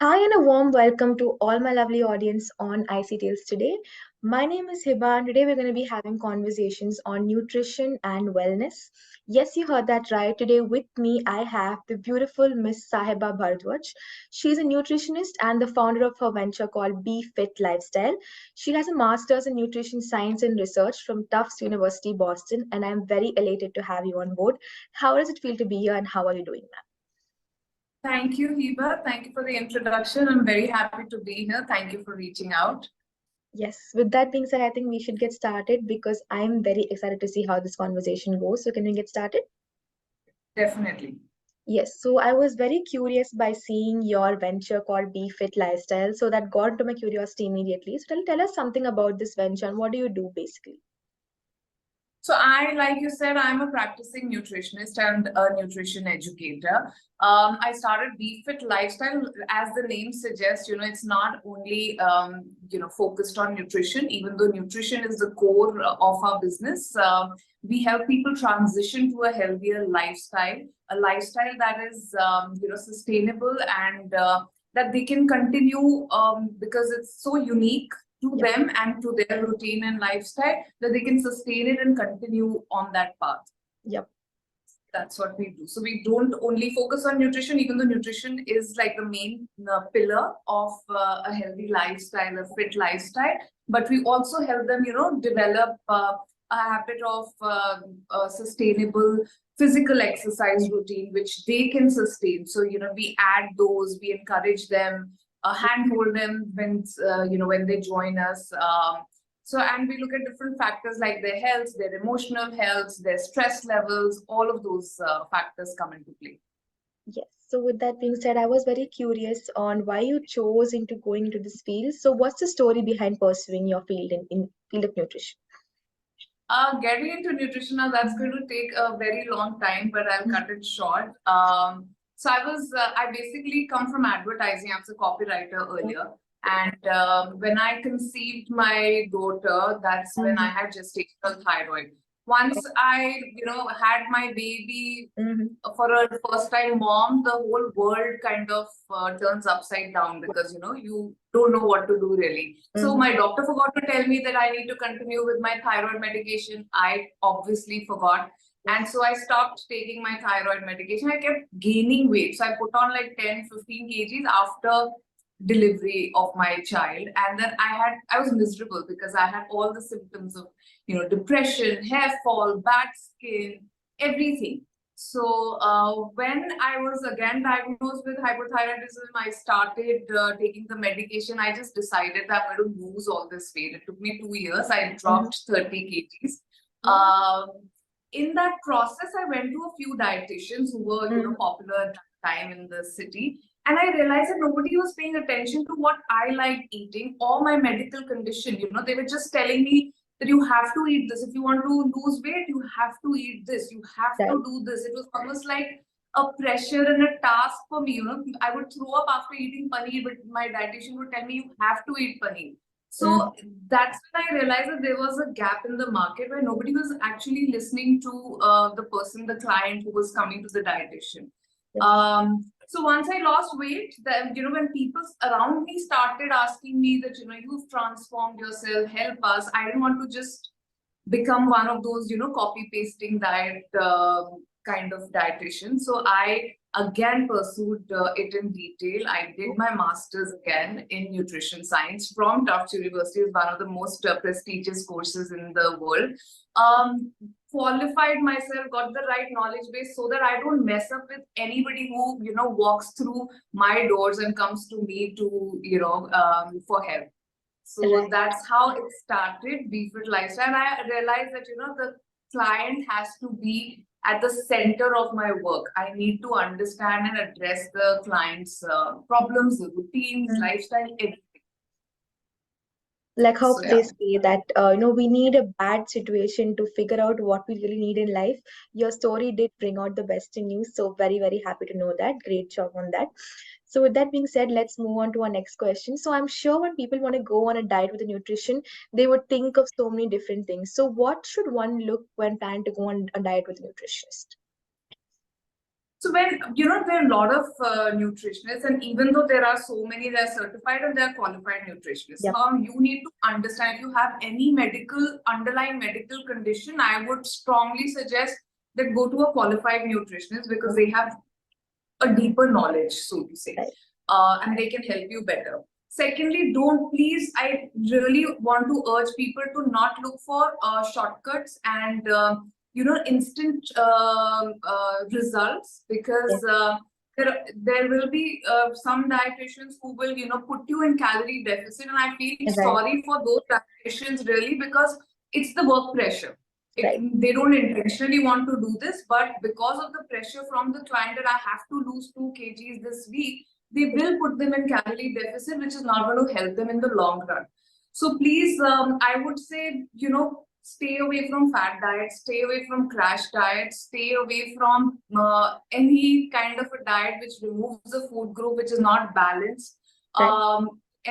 Hi, and a warm welcome to all my lovely audience on Icy Tales today. My name is Hiba, and today we're going to be having conversations on nutrition and wellness. Yes, you heard that right. Today with me, I have the beautiful Miss Sahiba Bhardwaj. She's a nutritionist and the founder of her venture called Be Fit Lifestyle. She has a master's in nutrition science and research from Tufts University, Boston, and I'm very elated to have you on board. How does it feel to be here, and how are you doing, ma'am? Thank you, Hiba. Thank you for the introduction. I'm very happy to be here. Thank you for reaching out. Yes, with that being said, I think we should get started because I'm very excited to see how this conversation goes. So, can we get started? Definitely. Yes, so I was very curious by seeing your venture called Be Fit Lifestyle. So, that got into my curiosity immediately. So, tell us something about this venture and what do you do basically? So like you said, I'm a practicing nutritionist and a nutrition educator. I started Be Fit Lifestyle, as the name suggests. It's not only focused on nutrition, even though nutrition is the core of our business. We help people transition to a healthier lifestyle, a lifestyle that is sustainable and that they can continue because it's so unique to Yep. them and to their routine and lifestyle, that they can sustain it and continue on that path. Yep. That's what we do. So we don't only focus on nutrition, even though nutrition is like the main pillar of a healthy lifestyle, a fit lifestyle. But we also help them, develop a habit of sustainable physical exercise routine, which they can sustain. So, we add those, we encourage them, handhold them when they join us. And we look at different factors like their health, their emotional health, their stress levels, all of those factors come into play. Yes. So, with that being said, I was very curious on why you chose into going into this field. So, what's the story behind pursuing your field in field of nutrition? Getting into nutrition now, that's going to take a very long time, but I'll cut it short. So I basically come from advertising. I was a copywriter earlier. And when I conceived my daughter, that's when I had gestational thyroid. Once I, had my baby for a first time mom, the whole world kind of turns upside down because, you don't know what to do really. So my doctor forgot to tell me that I need to continue with my thyroid medication. I obviously forgot. And so I stopped taking my thyroid medication. I kept gaining weight. So I put on like 10, 15 kgs after delivery of my child. And then I was miserable because I had all the symptoms of, depression, hair fall, bad skin, everything. So when I was again diagnosed with hypothyroidism, I started taking the medication. I just decided that I'm going to lose all this weight. It took me 2 years. I dropped 30 kgs. In that process, I went to a few dietitians who were popular at that time in the city. And I realized that nobody was paying attention to what I liked eating or my medical condition. They were just telling me that you have to eat this. If you want to lose weight, you have to eat this. You have Right. to do this. It was almost like a pressure and a task for me. I would throw up after eating paneer, but my dietitian would tell me you have to eat paneer. So that's when I realized that there was a gap in the market where nobody was actually listening to the person, the client who was coming to the dietitian. So once I lost weight, then, when people around me started asking me that, you've transformed yourself, help us, I didn't want to just become one of those, copy pasting diet kind of dietitian. So I again pursued it in detail. I did my master's again in nutrition science from Tufts University. It's one of the most prestigious courses in the world. Qualified myself, got the right knowledge base so that I don't mess up with anybody who, walks through my doors and comes to me to, for help. So that's how it started, Be Fit Lifestyle. And I realized that, the client has to be at the center of my work. I need to understand and address the client's problems, the routines, lifestyle, everything. Like how So, they yeah. say that we need a bad situation to figure out what we really need in life. Your story did bring out the best in you, so very, very happy to know that. Great job on that. So with that being said, let's move on to our next question. So I'm sure when people want to go on a diet with a nutrition, they would think of so many different things. So what should one look when planning to go on a diet with a nutritionist? So when, there are a lot of nutritionists, and even though there are so many, they're certified or they're qualified nutritionists. Yep. Now you need to understand, if you have any underlying medical condition, I would strongly suggest that go to a qualified nutritionist, because they have a deeper knowledge, so to say, Right. and they can help you better. Secondly, I really want to urge people to not look for shortcuts and instant results, because there will be some dietitians who will put you in calorie deficit, and I feel Right. sorry for those dietitians, really, because it's the work pressure. Right. They don't intentionally want to do this, but because of the pressure from the client that I have to lose 2 kgs this week, they will put them in calorie deficit, which is not going to help them in the long run. So please, I would say, stay away from fat diets, stay away from crash diets, stay away from any kind of a diet which removes the food group, which is not balanced. Right.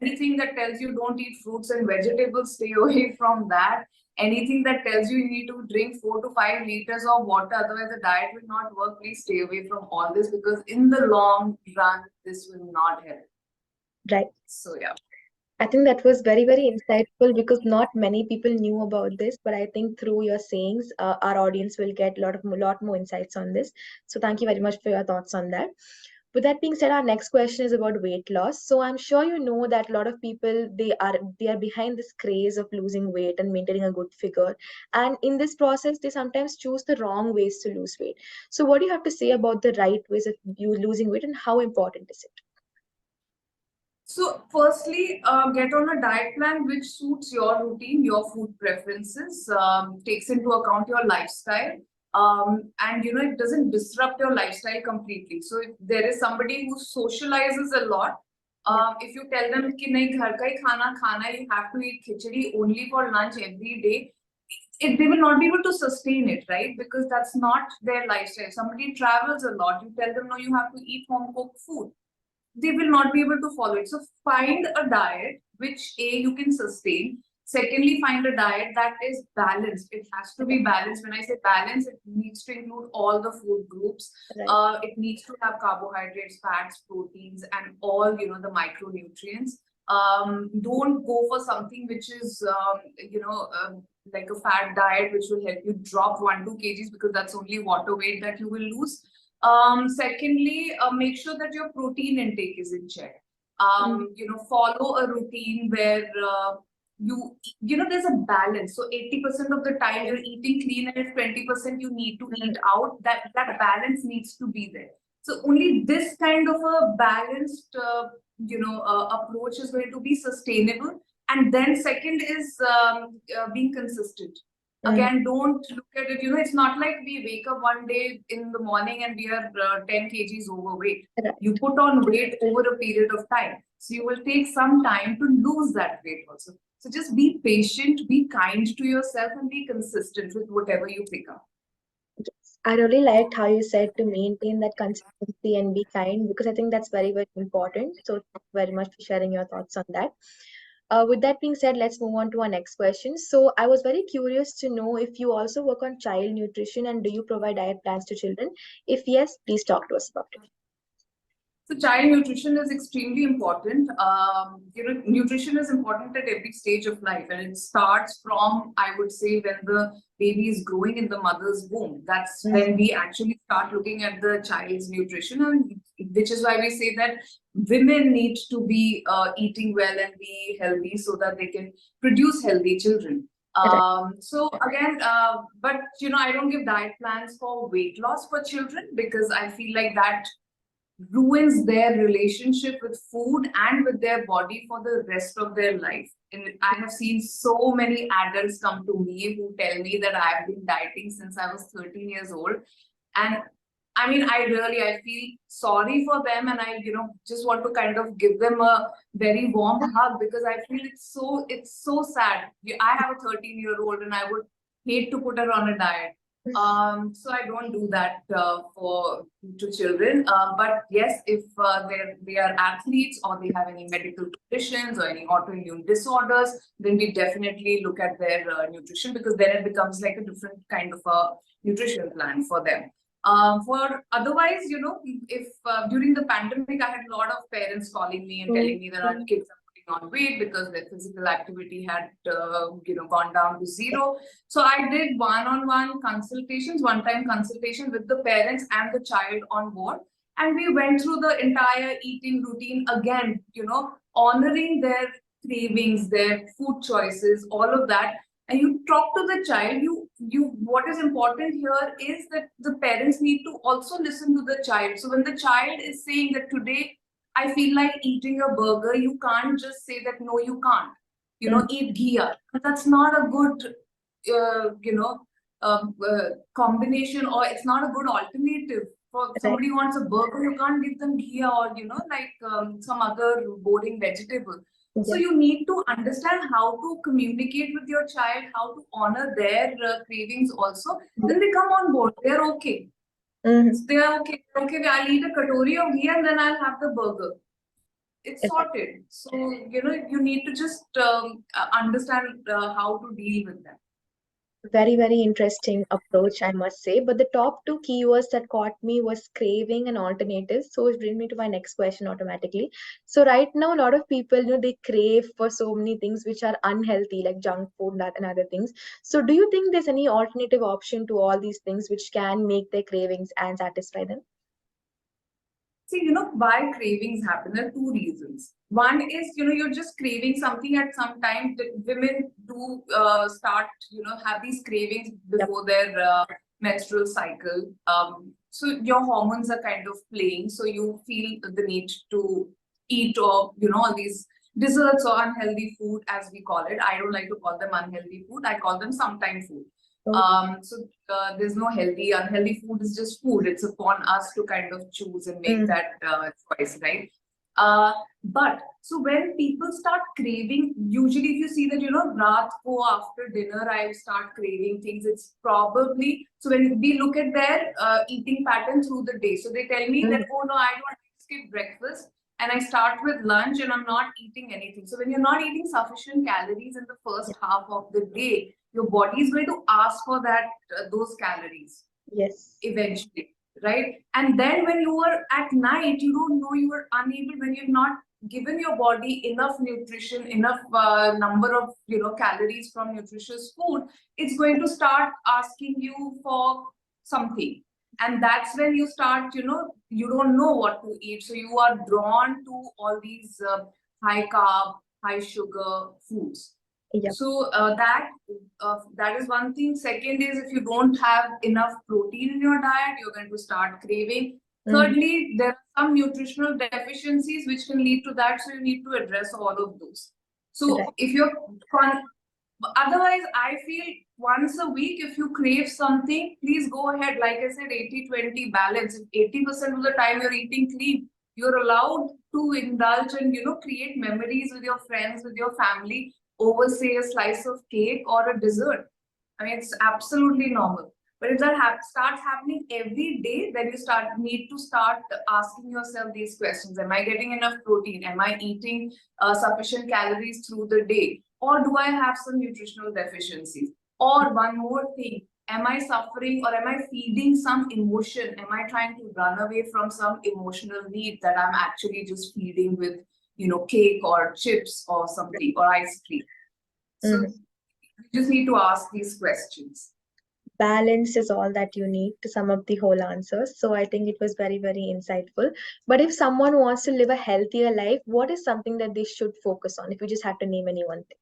Anything that tells you don't eat fruits and vegetables, stay away from that. Anything that tells you need to drink 4 to 5 liters of water, otherwise the diet will not work, please stay away from all this, because in the long run, this will not help. Right. So yeah. I think that was very, very insightful, because not many people knew about this, but I think through your sayings, our audience will get lot more insights on this. So thank you very much for your thoughts on that. With that being said, our next question is about weight loss. So I'm sure you know that a lot of people, they are behind this craze of losing weight and maintaining a good figure. And in this process, they sometimes choose the wrong ways to lose weight. So what do you have to say about the right ways of you losing weight, and how important is it? So firstly, get on a diet plan which suits your routine, your food preferences, takes into account your lifestyle, and it doesn't disrupt your lifestyle completely. So if there is somebody who socializes a lot, if you tell them कि नहीं घर का ही खाना खाना है, you have to eat khichdi only for lunch every day, they will not be able to sustain it, right? Because that's not their lifestyle. Somebody travels a lot, you tell them no, you have to eat home cooked food, they will not be able to follow it. So find a diet which you can sustain. Secondly, find a diet that is balanced. It has to be balanced. When I say balance, it needs to include all the food groups. Right. It needs to have carbohydrates, fats, proteins, and all the micronutrients. Don't go for something which is like a fat diet, which will help you drop 1-2 kgs, because that's only water weight that you will lose. Secondly, make sure that your protein intake is in check. Follow a routine where there's a balance. So 80% of the time you're eating clean, and if 20% you need to eat out, that balance needs to be there. So only this kind of a balanced, approach is going to be sustainable. And then second is being consistent. Again, don't look at it, it's not like we wake up one day in the morning and we are 10 kgs overweight. Right. You put on weight over a period of time. So you will take some time to lose that weight also. So just be patient, be kind to yourself, and be consistent with whatever you pick up. I really liked how you said to maintain that consistency and be kind, because I think that's very, very important. So thank you very much for sharing your thoughts on that. With that being said, let's move on to our next question. So I was very curious to know if you also work on child nutrition, and do you provide diet plans to children? If yes, please talk to us about it. So child nutrition is extremely important. Nutrition is important at every stage of life, and it starts from, I would say, when the baby is growing in the mother's womb. That's when we actually start looking at the child's nutrition, and which is why we say that women need to be eating well and be healthy, so that they can produce healthy children. So again, but I don't give diet plans for weight loss for children, because I feel like that ruins their relationship with food and with their body for the rest of their life. And I have seen so many adults come to me who tell me that I have been dieting since I was 13 years old. And I mean, I feel sorry for them, and I, just want to kind of give them a very warm hug, because I feel it's so sad. I have a 13-year-old, and I would hate to put her on a diet. So I don't do that to children. But yes, if they are athletes, or they have any medical conditions or any autoimmune disorders, then we definitely look at their nutrition, because then it becomes like a different kind of a nutrition plan for them. For otherwise, if during the pandemic, I had a lot of parents calling me and telling me that our kids are putting on weight because their physical activity had, gone down to zero. So I did one-on-one consultations, one-time consultation with the parents and the child on board. And we went through the entire eating routine again, honoring their cravings, their food choices, all of that. And you talk to the child, you what is important here is that the parents need to also listen to the child. So when the child is saying that today I feel like eating a burger, you can't just say that no, you can't. Eat ghee. That's not a good combination, or it's not a good alternative. For Right. somebody who wants a burger, you can't give them ghee or like some other boring vegetable. So Yeah. you need to understand how to communicate with your child, how to honor their cravings also. Then they come on board. They're okay. Mm-hmm. They are okay. Okay, I'll eat a katori of ghee and then I'll have the burger. It's Right. sorted. So, you need to just understand how to deal with them. Very, very interesting approach, I must say. But the top two keywords that caught me was craving and alternatives. So it brings me to my next question automatically. So right now, a lot of people, they crave for so many things which are unhealthy, like junk food and other things. So do you think there's any alternative option to all these things which can make their cravings and satisfy them? See, why cravings happen. There are two reasons. One is, you're just craving something at some time. That women do start, have these cravings Yep. before their menstrual cycle. So your hormones are kind of playing. So you feel the need to eat, or, all these desserts or unhealthy food, as we call it. I don't like to call them unhealthy food. I call them sometime food. Oh, There's no healthy, unhealthy food is just food. It's upon us to kind of choose and make mm, that choice, right? Uh, but so when people start craving, usually if you see that, raat ko after dinner, I start craving things. It's probably, so when we look at their eating pattern through the day, so they tell me that, mm, oh no, I don't skip breakfast and I start with lunch and I'm not eating anything. So when you're not eating sufficient calories in the yeah. first half of the day, your body is going to ask for that those calories Yes. eventually, right? And then when you are at night, you don't know, you are unable, when you've not given your body enough nutrition, enough number of calories from nutritious food, it's going to start asking you for something. And that's when you start, you don't know what to eat, so you are drawn to all these high carb, high sugar foods. Yep. So that is one thing. Second is, if you don't have enough protein in your diet, you're going to start craving. Mm, Thirdly, there are some nutritional deficiencies which can lead to that, so you need to address all of those. So right. if you're otherwise, I feel once a week, if you crave something, please go ahead. Like I said, 80-20 balance. If 80% of the time you're eating clean, you're allowed to indulge and create memories with your friends, with your family, over say a slice of cake or a dessert. I mean, it's absolutely normal. But if that starts happening every day, then you need to start asking yourself these questions. Am I getting enough protein? Am I eating sufficient calories through the day? Or do I have some nutritional deficiencies? Or one more thing, am I suffering, or am I feeding some emotion? Am I trying to run away from some emotional need that I'm actually just feeding with, cake or chips or something, or ice cream? So Mm. you just need to ask these questions. Balance is all that you need to sum up the whole answers. So I think it was very, very insightful. But if someone wants to live a healthier life, what is something that they should focus on if you just had to name any one thing?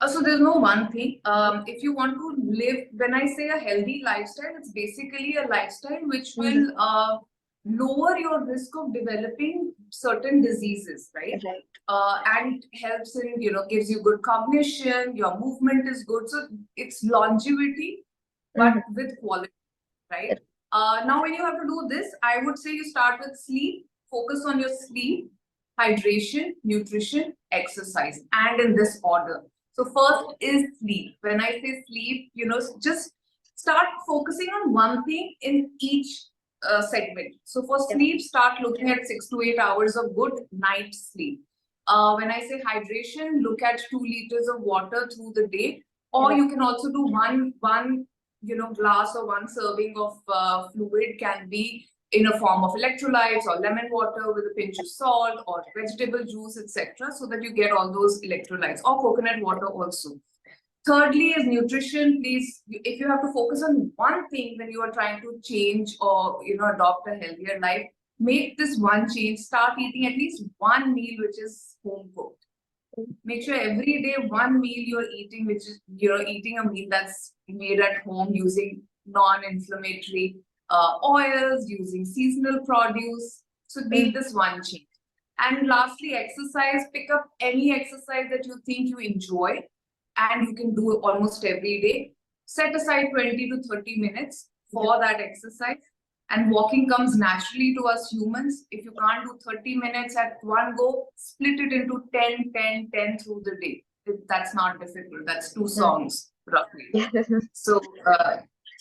So there's no one thing. If you want to live, when I say a healthy lifestyle, it's basically a lifestyle which Mm-hmm. will lower your risk of developing certain diseases, right? Right. And helps in, gives you good cognition, your movement is good. So it's longevity, but Mm-hmm. with quality, right? Now, when you have to do this, I would say you start with sleep, focus on your sleep, hydration, nutrition, exercise, and in this order. So first is sleep. When I say sleep, just start focusing on one thing in each segment. So for Yep. sleep, start looking at 6 to 8 hours of good night sleep. When I say hydration, look at 2 liters of water through the day, or Right. you can also do one glass or one serving of fluid can be in a form of electrolytes or lemon water with a pinch of salt or vegetable juice, etc., so that you get all those electrolytes, or coconut water also. Thirdly is nutrition. Please, if you have to focus on one thing when you are trying to change or adopt a healthier life, make this one change. Start eating at least one meal which is home cooked. Make sure every day one meal you're eating, which is you're eating a meal that's made at home using non-inflammatory oils, using seasonal produce. So make this one change. And lastly, exercise. Pick up any exercise that you think you enjoy and you can do it almost every day. Set aside 20 to 30 minutes for that exercise. And walking comes naturally to us humans. If you can't do 30 minutes at one go, split it into 10, 10, 10 through the day. That's not difficult. That's 2 songs, roughly. So,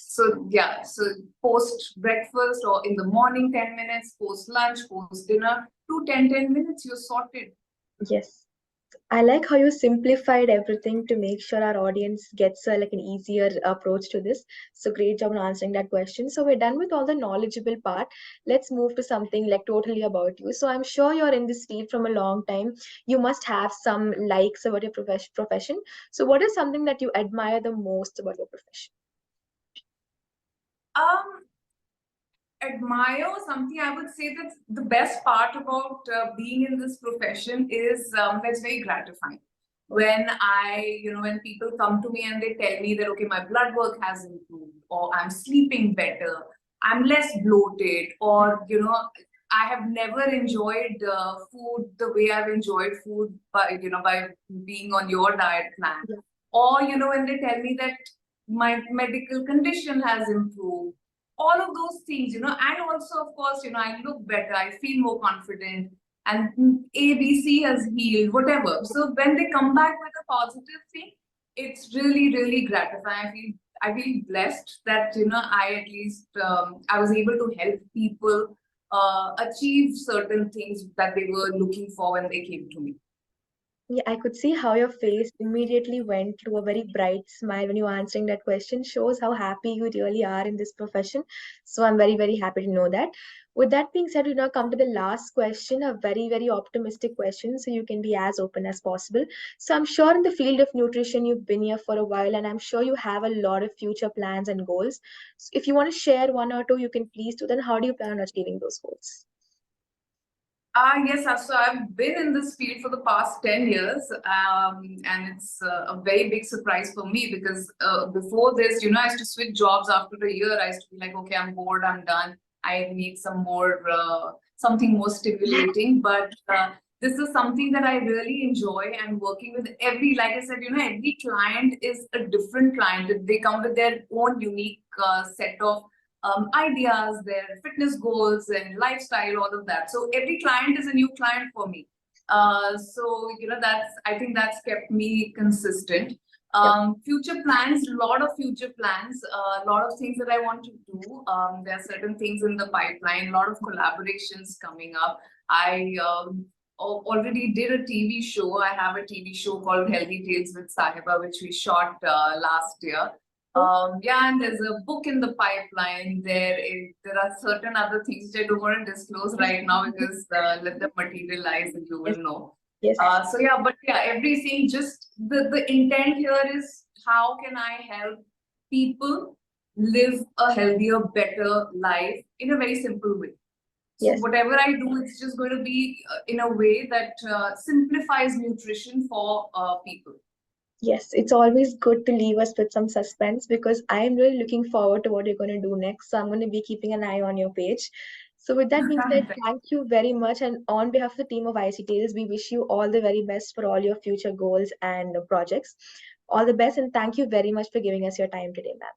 so post breakfast or in the morning 10 minutes, post lunch, post dinner, 10 minutes, you're sorted. Yes. I like how you simplified everything to make sure our audience gets like an easier approach to this. So great job on answering that question. So we're done with all the knowledgeable part. Let's move to something like totally about you. So I'm sure you're in this field from a long time. You must have some likes about your profession. So what is something that you admire the most about your profession? Admire something, I would say that the best part about being in this profession is that's very gratifying. When when people come to me and they tell me that, okay, my blood work has improved, or I'm sleeping better, I'm less bloated, or, I have never enjoyed food the way I've enjoyed food by being on your diet plan. Yeah. Or, when they tell me that my medical condition has improved, all of those things, and also, of course, I look better, I feel more confident, and ABC has healed, whatever. So when they come back with a positive thing, it's really, really gratifying. I feel blessed that, I at least, I was able to help people achieve certain things that they were looking for when they came to me. Yeah, I could see how your face immediately went to a very bright smile when you were answering that question. Shows how happy you really are in this profession. So I'm very, very happy to know that. With that being said, we now come to the last question, a very, very optimistic question. So you can be as open as possible. So I'm sure in the field of nutrition, you've been here for a while, and I'm sure you have a lot of future plans and goals. So if you want to share one or two, you can please do. Then how do you plan on achieving those goals? Yes, so I've been in this field for the past 10 years, and it's a very big surprise for me because before this, I used to switch jobs after a year. I used to be like, okay, I'm bored, I'm done. I need some more, something more stimulating. But this is something that I really enjoy, and working with like I said, every client is a different client. They come with their own unique set of ideas, their fitness goals and lifestyle, all of that. So every client is a new client for me. So I think that's kept me consistent. Future plans, a lot of future plans, a lot of things that I want to do. There are certain things in the pipeline, a lot of collaborations coming up. I already did a TV show. I have a TV show called Healthy Tales with Sahiba, which we shot last year. Yeah, and there's a book in the pipeline. There are certain other things which I don't want to disclose right now because let them materialize and you will know. Yes. So yeah, but yeah, everything, just the intent here is how can I help people live a healthier, better life in a very simple way. So whatever I do, it's just going to be in a way that simplifies nutrition for people. Yes, it's always good to leave us with some suspense because I'm really looking forward to what you're going to do next. So I'm going to be keeping an eye on your page. So with that being said, thank you very much. And on behalf of the team of Icy Tales, we wish you all the very best for all your future goals and projects. All the best, and thank you very much for giving us your time today, ma'am.